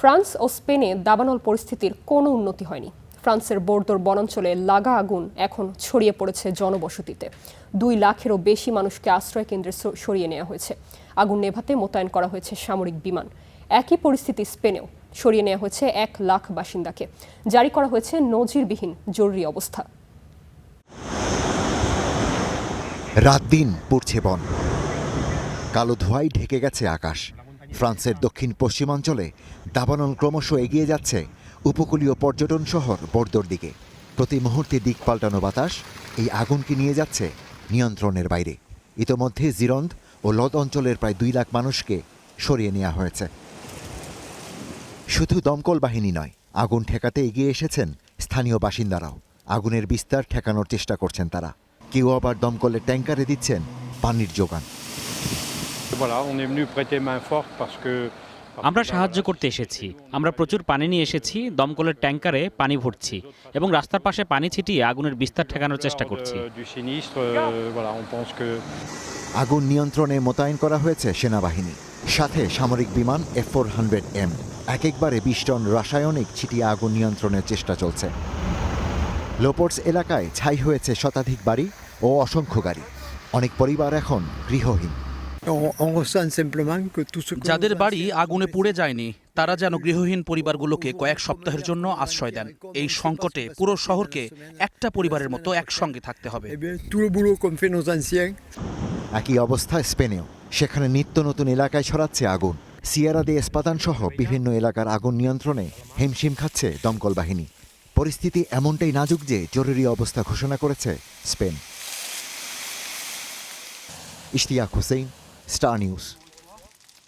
France ও স্পেনে দাবানল পরিস্থিতির কোনো উন্নতি হয়নি। ফ্রান্সের বর্দোর বনাঞ্চলে লাগা আগুন এখন ছড়িয়ে পড়েছে জনবসতিতে। 2 লাখেরও বেশি মানুষকে আশ্রয় কেন্দ্রে সরিয়ে নেওয়া হয়েছে। আগুন নেভাতে মোতায়েন করা হয়েছে সামরিক বিমান। একই পরিস্থিতি স্পেনেও, সরিয়ে নেওয়া হয়েছে 1 লাখ বাসিন্দাকে। জারি করা হয়েছে নজিরবিহীন জরুরি অবস্থা। রাত দিন পুড়ছে বন, কালো ধোঁয়ায় ঢেকে গেছে আকাশ। ফ্রান্সের দক্ষিণ পশ্চিমাঞ্চলে দাবানল ক্রমশ এগিয়ে যাচ্ছে উপকূলীয় পর্যটন শহর বর্দোর দিকে। প্রতি মুহূর্তে দিক পাল্টানো বাতাস এই আগুনকে নিয়ে যাচ্ছে নিয়ন্ত্রণের বাইরে। ইতোমধ্যে জিরন্দ ও লদ অঞ্চলের প্রায় 2 লাখ মানুষকে সরিয়ে নেওয়া হয়েছে। শুধু দমকল বাহিনী নয়, আগুন ঠেকাতে এগিয়ে এসেছেন স্থানীয় বাসিন্দারাও। আগুনের বিস্তার ঠেকানোর চেষ্টা করছেন তারা। কেউ আবার দমকলের ট্যাঙ্কারে দিচ্ছেন পানির যোগান। আমরা সাহায্য করতে এসেছি। আমরা প্রচুর পানি নিয়ে এসেছি, দমকলের ট্যাঙ্কারে পানি ভরছি এবং রাস্তার পাশে পানি ছিটিয়ে আগুনের বিস্তার ঠেকানোর চেষ্টা করছি। আগুন নিয়ন্ত্রণে মোতায়েন করা হয়েছে সেনাবাহিনী, সাথে সামরিক বিমান F-400M। একবারে 20 টন রাসায়নিক ছিটিয়ে আগুন নিয়ন্ত্রণের চেষ্টা চলছে। লোপোর্টস এলাকায় ছাই হয়েছে শতাধিক বাড়ি ও অসংখ্য গাড়ি। অনেক পরিবার এখন গৃহহীন। যাদের বাড়ি আগুনে পুড়ে যায়নি তারা যেন গৃহহীন পরিবারগুলোকে কয়েক সপ্তাহের জন্য আশ্রয় দেন। এই সংকটে পুরো শহরকে একটা পরিবারের মতো একসঙ্গে থাকতে হবে। একই অবস্থা স্পেনেও। সেখানে নিত্য নতুন এলাকায় ছড়াচ্ছে আগুন। সিয়েরা দে এসপাতান সহ বিভিন্ন এলাকার আগুন নিয়ন্ত্রণে হিমশিম খাচ্ছে দমকল বাহিনী। পরিস্থিতি এমনটাই নাজুক যে জরুরি অবস্থা ঘোষণা করেছে Spain. Ishtiaq Hossain, star news.